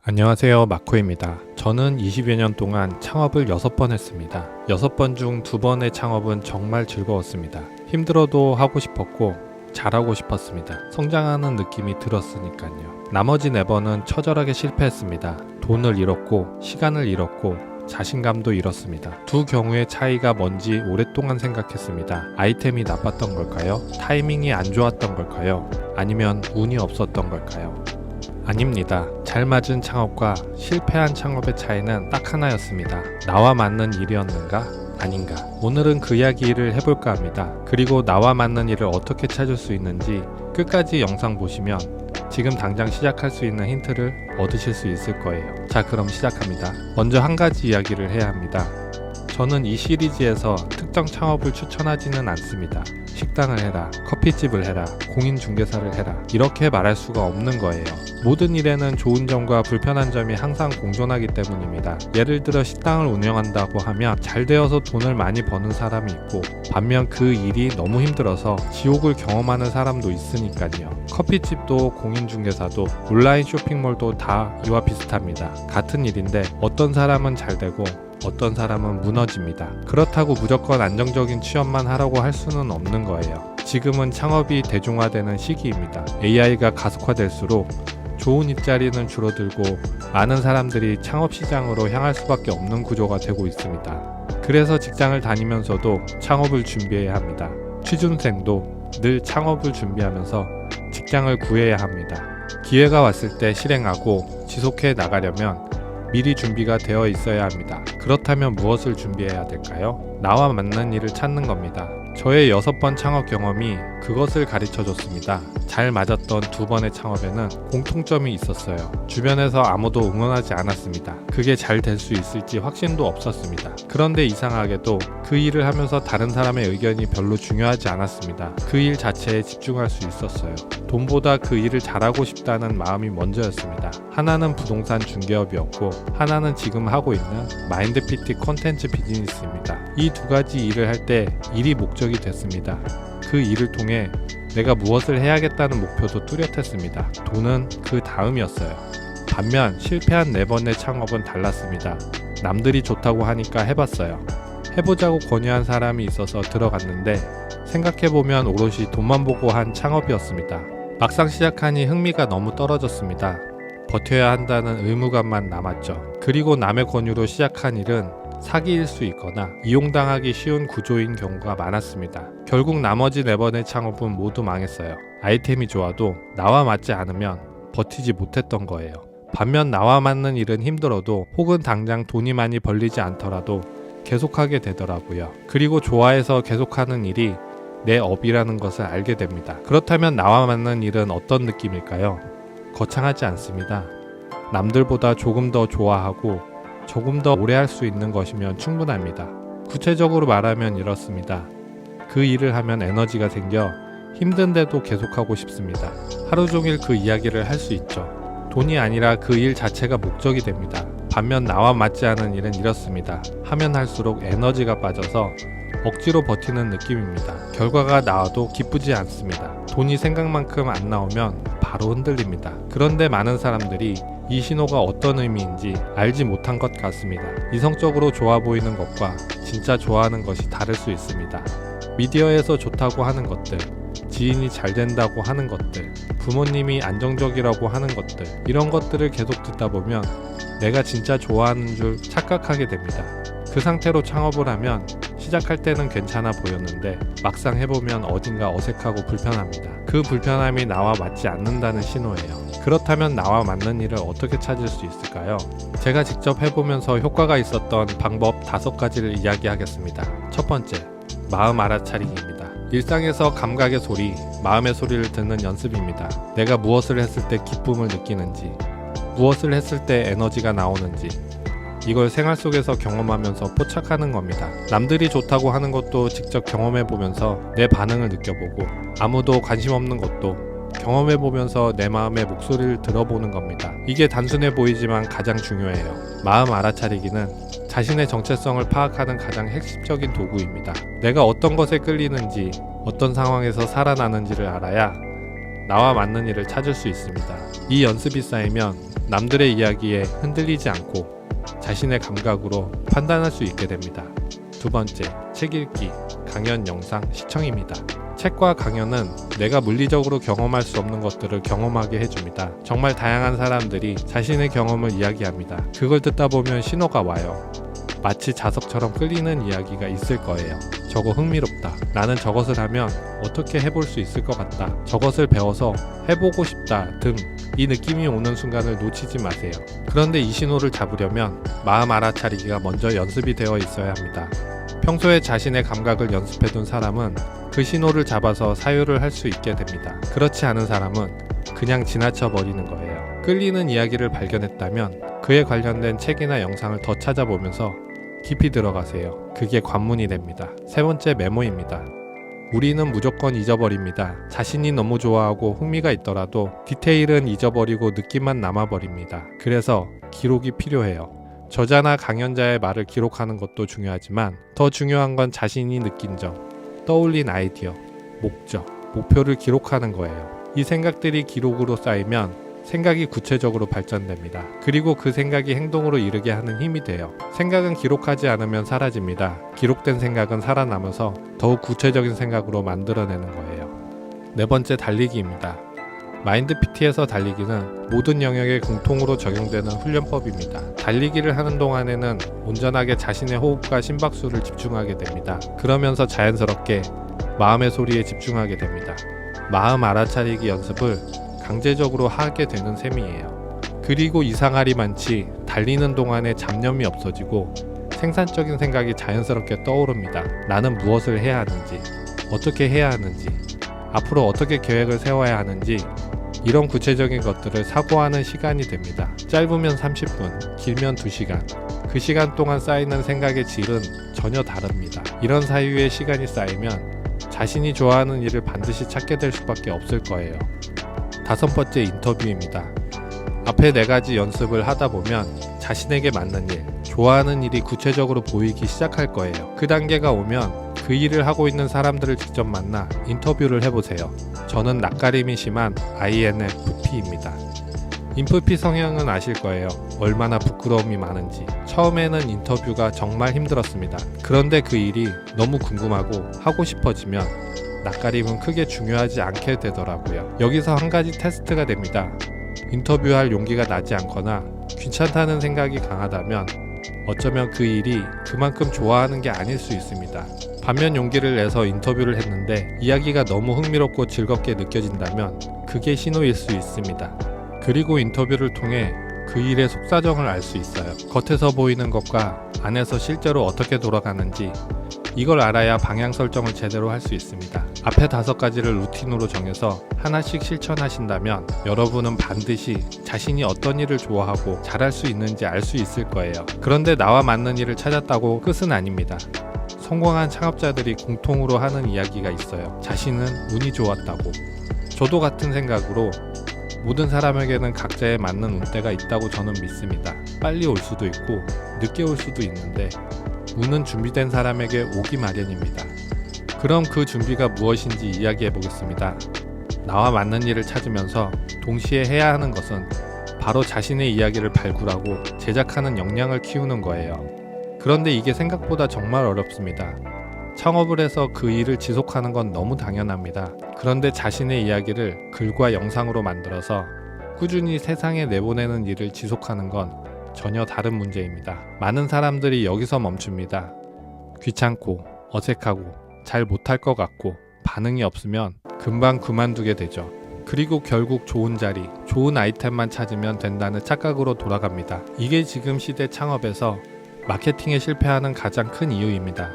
안녕하세요, 마코입니다. 저는 20여 년 동안 창업을 6번 했습니다. 6번 중 2번의 창업은 정말 즐거웠습니다. 힘들어도 하고 싶었고 잘하고 싶었습니다. 성장하는 느낌이 들었으니까요. 나머지 4번은 처절하게 실패했습니다. 돈을 잃었고 시간을 잃었고 자신감도 잃었습니다. 두 경우의 차이가 뭔지 오랫동안 생각했습니다. 아이템이 나빴던 걸까요? 타이밍이 안 좋았던 걸까요? 아니면 운이 없었던 걸까요? 아닙니다. 잘 맞은 창업과 실패한 창업의 차이는 딱 하나였습니다. 나와 맞는 일이었는가? 아닌가? 오늘은 그 이야기를 해볼까 합니다. 그리고 나와 맞는 일을 어떻게 찾을 수 있는지 끝까지 영상 보시면 지금 당장 시작할 수 있는 힌트를 얻으실 수 있을 거예요. 자, 그럼 시작합니다. 먼저 한 가지 이야기를 해야 합니다. 저는 이 시리즈에서 특정 창업을 추천하지는 않습니다. 식당을 해라, 커피집을 해라, 공인중개사를 해라, 이렇게 말할 수가 없는 거예요. 모든 일에는 좋은 점과 불편한 점이 항상 공존하기 때문입니다. 예를 들어 식당을 운영한다고 하면 잘 되어서 돈을 많이 버는 사람이 있고, 반면 그 일이 너무 힘들어서 지옥을 경험하는 사람도 있으니까요. 커피집도 공인중개사도 온라인 쇼핑몰도 다 이와 비슷합니다. 같은 일인데 어떤 사람은 잘 되고 어떤 사람은 무너집니다. 그렇다고 무조건 안정적인 취업만 하라고 할 수는 없는 거예요. 지금은 창업이 대중화되는 시기입니다. AI가 가속화될수록 좋은 일자리는 줄어들고 많은 사람들이 창업 시장으로 향할 수밖에 없는 구조가 되고 있습니다. 그래서 직장을 다니면서도 창업을 준비해야 합니다. 취준생도 늘 창업을 준비하면서 직장을 구해야 합니다. 기회가 왔을 때 실행하고 지속해 나가려면 미리 준비가 되어 있어야 합니다. 그렇다면 무엇을 준비해야 될까요? 나와 맞는 일을 찾는 겁니다. 저의 6번 창업 경험이 그것을 가르쳐줬습니다. 잘 맞았던 2번의 창업에는 공통점이 있었어요. 주변에서 아무도 응원하지 않았습니다. 그게 잘 될 수 있을지 확신도 없었습니다. 그런데 이상하게도 그 일을 하면서 다른 사람의 의견이 별로 중요하지 않았습니다. 그 일 자체에 집중할 수 있었어요. 돈보다 그 일을 잘하고 싶다는 마음이 먼저였습니다. 하나는 부동산 중개업이었고 하나는 지금 하고 있는 마인드 PT 콘텐츠 비즈니스입니다. 이 두 가지 일을 할 때 일이 목적이 됐습니다. 그 일을 통해 내가 무엇을 해야겠다는 목표도 뚜렷했습니다. 돈은 그 다음이었어요. 반면 실패한 4번의 창업은 달랐습니다. 남들이 좋다고 하니까 해봤어요. 해보자고 권유한 사람이 있어서 들어갔는데 생각해보면 오롯이 돈만 보고 한 창업이었습니다. 막상 시작하니 흥미가 너무 떨어졌습니다. 버텨야 한다는 의무감만 남았죠. 그리고 남의 권유로 시작한 일은 사기일 수 있거나 이용당하기 쉬운 구조인 경우가 많았습니다. 결국 나머지 4번의 창업은 모두 망했어요. 아이템이 좋아도 나와 맞지 않으면 버티지 못했던 거예요. 반면 나와 맞는 일은 힘들어도 혹은 당장 돈이 많이 벌리지 않더라도 계속하게 되더라고요. 그리고 좋아해서 계속하는 일이 내 업이라는 것을 알게 됩니다. 그렇다면 나와 맞는 일은 어떤 느낌일까요? 거창하지 않습니다. 남들보다 조금 더 좋아하고 조금 더 오래 할 수 있는 것이면 충분합니다. 구체적으로 말하면 이렇습니다. 그 일을 하면 에너지가 생겨 힘든데도 계속하고 싶습니다. 하루 종일 그 이야기를 할 수 있죠. 돈이 아니라 그 일 자체가 목적이 됩니다. 반면 나와 맞지 않은 일은 이렇습니다. 하면 할수록 에너지가 빠져서 억지로 버티는 느낌입니다. 결과가 나와도 기쁘지 않습니다. 돈이 생각만큼 안 나오면 바로 흔들립니다. 그런데 많은 사람들이 이 신호가 어떤 의미인지 알지 못한 것 같습니다. 이성적으로 좋아 보이는 것과 진짜 좋아하는 것이 다를 수 있습니다. 미디어에서 좋다고 하는 것들, 지인이 잘 된다고 하는 것들, 부모님이 안정적이라고 하는 것들, 이런 것들을 계속 듣다 보면 내가 진짜 좋아하는 줄 착각하게 됩니다. 그 상태로 창업을 하면 시작할 때는 괜찮아 보였는데 막상 해보면 어딘가 어색하고 불편합니다. 그 불편함이 나와 맞지 않는다는 신호예요. 그렇다면 나와 맞는 일을 어떻게 찾을 수 있을까요? 제가 직접 해보면서 효과가 있었던 방법 5가지를 이야기하겠습니다. 첫 번째, 마음 알아차리기입니다. 일상에서 감각의 소리, 마음의 소리를 듣는 연습입니다. 내가 무엇을 했을 때 기쁨을 느끼는지, 무엇을 했을 때 에너지가 나오는지, 이걸 생활 속에서 경험하면서 포착하는 겁니다. 남들이 좋다고 하는 것도 직접 경험해보면서 내 반응을 느껴보고, 아무도 관심 없는 것도 경험해보면서 내 마음의 목소리를 들어보는 겁니다. 이게 단순해 보이지만 가장 중요해요. 마음 알아차리기는 자신의 정체성을 파악하는 가장 핵심적인 도구입니다. 내가 어떤 것에 끌리는지, 어떤 상황에서 살아나는지를 알아야 나와 맞는 일을 찾을 수 있습니다. 이 연습이 쌓이면 남들의 이야기에 흔들리지 않고 자신의 감각으로 판단할 수 있게 됩니다. 두 번째, 책 읽기, 강연 영상 시청입니다. 책과 강연은 내가 물리적으로 경험할 수 없는 것들을 경험하게 해줍니다. 정말 다양한 사람들이 자신의 경험을 이야기합니다. 그걸 듣다 보면 신호가 와요. 마치 자석처럼 끌리는 이야기가 있을 거예요. 저거 흥미롭다. 나는 저것을 하면 어떻게 해볼 수 있을 것 같다. 저것을 배워서 해보고 싶다 등 이 느낌이 오는 순간을 놓치지 마세요. 그런데 이 신호를 잡으려면 마음 알아차리기가 먼저 연습이 되어 있어야 합니다. 평소에 자신의 감각을 연습해둔 사람은 그 신호를 잡아서 사유를 할 수 있게 됩니다. 그렇지 않은 사람은 그냥 지나쳐 버리는 거예요. 끌리는 이야기를 발견했다면 그에 관련된 책이나 영상을 더 찾아보면서 깊이 들어가세요. 그게 관문이 됩니다. 세 번째, 메모입니다. 우리는 무조건 잊어버립니다. 자신이 너무 좋아하고 흥미가 있더라도 디테일은 잊어버리고 느낌만 남아버립니다. 그래서 기록이 필요해요. 저자나 강연자의 말을 기록하는 것도 중요하지만 더 중요한 건 자신이 느낀 점, 떠올린 아이디어, 목적, 목표를 기록하는 거예요. 이 생각들이 기록으로 쌓이면 생각이 구체적으로 발전됩니다. 그리고 그 생각이 행동으로 이르게 하는 힘이 돼요. 생각은 기록하지 않으면 사라집니다. 기록된 생각은 살아남아서 더욱 구체적인 생각으로 만들어내는 거예요. 네 번째, 달리기입니다. 마인드 PT에서 달리기는 모든 영역에 공통으로 적용되는 훈련법입니다. 달리기를 하는 동안에는 온전하게 자신의 호흡과 심박수를 집중하게 됩니다. 그러면서 자연스럽게 마음의 소리에 집중하게 됩니다. 마음 알아차리기 연습을 강제적으로 하게 되는 셈이에요. 그리고 이상할이 많지 달리는 동안에 잡념이 없어지고 생산적인 생각이 자연스럽게 떠오릅니다. 나는 무엇을 해야 하는지, 어떻게 해야 하는지, 앞으로 어떻게 계획을 세워야 하는지 이런 구체적인 것들을 사고하는 시간이 됩니다. 짧으면 30분, 길면 2시간. 그 시간 동안 쌓이는 생각의 질은 전혀 다릅니다. 이런 사유의 시간이 쌓이면 자신이 좋아하는 일을 반드시 찾게 될 수밖에 없을 거예요. 다섯 번째, 인터뷰입니다. 앞에 4가지 연습을 하다 보면 자신에게 맞는 일, 좋아하는 일이 구체적으로 보이기 시작할 거예요. 그 단계가 오면 그 일을 하고 있는 사람들을 직접 만나 인터뷰를 해보세요. 저는 낯가림이 심한 INFP입니다. 인프피 성향은 아실 거예요. 얼마나 부끄러움이 많은지. 처음에는 인터뷰가 정말 힘들었습니다. 그런데 그 일이 너무 궁금하고 하고 싶어지면 낯가림은 크게 중요하지 않게 되더라고요. 여기서 한 가지 테스트가 됩니다. 인터뷰할 용기가 나지 않거나 귀찮다는 생각이 강하다면 어쩌면 그 일이 그만큼 좋아하는 게 아닐 수 있습니다. 반면 용기를 내서 인터뷰를 했는데 이야기가 너무 흥미롭고 즐겁게 느껴진다면 그게 신호일 수 있습니다. 그리고 인터뷰를 통해 그 일의 속사정을 알 수 있어요. 겉에서 보이는 것과 안에서 실제로 어떻게 돌아가는지 이걸 알아야 방향 설정을 제대로 할 수 있습니다. 앞에 5가지를 루틴으로 정해서 하나씩 실천하신다면 여러분은 반드시 자신이 어떤 일을 좋아하고 잘할 수 있는지 알 수 있을 거예요. 그런데 나와 맞는 일을 찾았다고 끝은 아닙니다. 성공한 창업자들이 공통으로 하는 이야기가 있어요. 자신은 운이 좋았다고. 저도 같은 생각으로 모든 사람에게는 각자에 맞는 운때가 있다고 저는 믿습니다. 빨리 올 수도 있고 늦게 올 수도 있는데 운은 준비된 사람에게 오기 마련입니다. 그럼 그 준비가 무엇인지 이야기해 보겠습니다. 나와 맞는 일을 찾으면서 동시에 해야 하는 것은 바로 자신의 이야기를 발굴하고 제작하는 역량을 키우는 거예요. 그런데 이게 생각보다 정말 어렵습니다. 창업을 해서 그 일을 지속하는 건 너무 당연합니다. 그런데 자신의 이야기를 글과 영상으로 만들어서 꾸준히 세상에 내보내는 일을 지속하는 건 전혀 다른 문제입니다. 많은 사람들이 여기서 멈춥니다. 귀찮고 어색하고 잘 못할 것 같고 반응이 없으면 금방 그만두게 되죠. 그리고 결국 좋은 자리, 좋은 아이템만 찾으면 된다는 착각으로 돌아갑니다. 이게 지금 시대 창업에서 마케팅에 실패하는 가장 큰 이유입니다.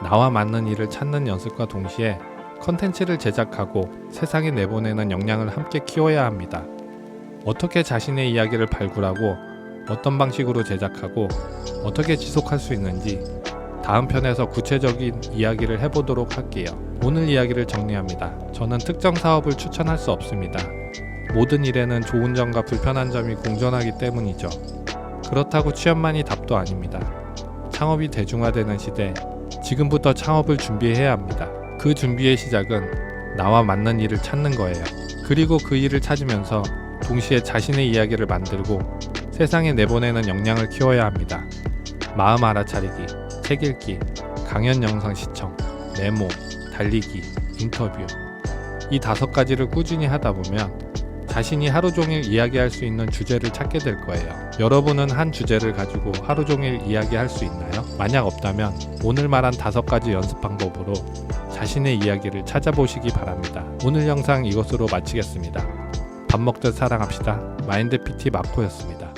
나와 맞는 일을 찾는 연습과 동시에 컨텐츠를 제작하고 세상에 내보내는 역량을 함께 키워야 합니다. 어떻게 자신의 이야기를 발굴하고 어떤 방식으로 제작하고 어떻게 지속할 수 있는지 다음 편에서 구체적인 이야기를 해보도록 할게요. 오늘 이야기를 정리합니다. 저는 특정 사업을 추천할 수 없습니다. 모든 일에는 좋은 점과 불편한 점이 공존하기 때문이죠. 그렇다고 취업만이 답도 아닙니다. 창업이 대중화되는 시대, 지금부터 창업을 준비해야 합니다. 그 준비의 시작은 나와 맞는 일을 찾는 거예요. 그리고 그 일을 찾으면서 동시에 자신의 이야기를 만들고 세상에 내보내는 역량을 키워야 합니다. 마음 알아차리기, 책 읽기, 강연 영상 시청, 메모, 달리기, 인터뷰. 이 5가지를 꾸준히 하다 보면 자신이 하루 종일 이야기할 수 있는 주제를 찾게 될 거예요. 여러분은 한 주제를 가지고 하루 종일 이야기할 수 있나요? 만약 없다면 오늘 말한 5가지 연습 방법으로 자신의 이야기를 찾아보시기 바랍니다. 오늘 영상 이것으로 마치겠습니다. 밥 먹듯 사랑합시다. 마인드 PT 마코였습니다.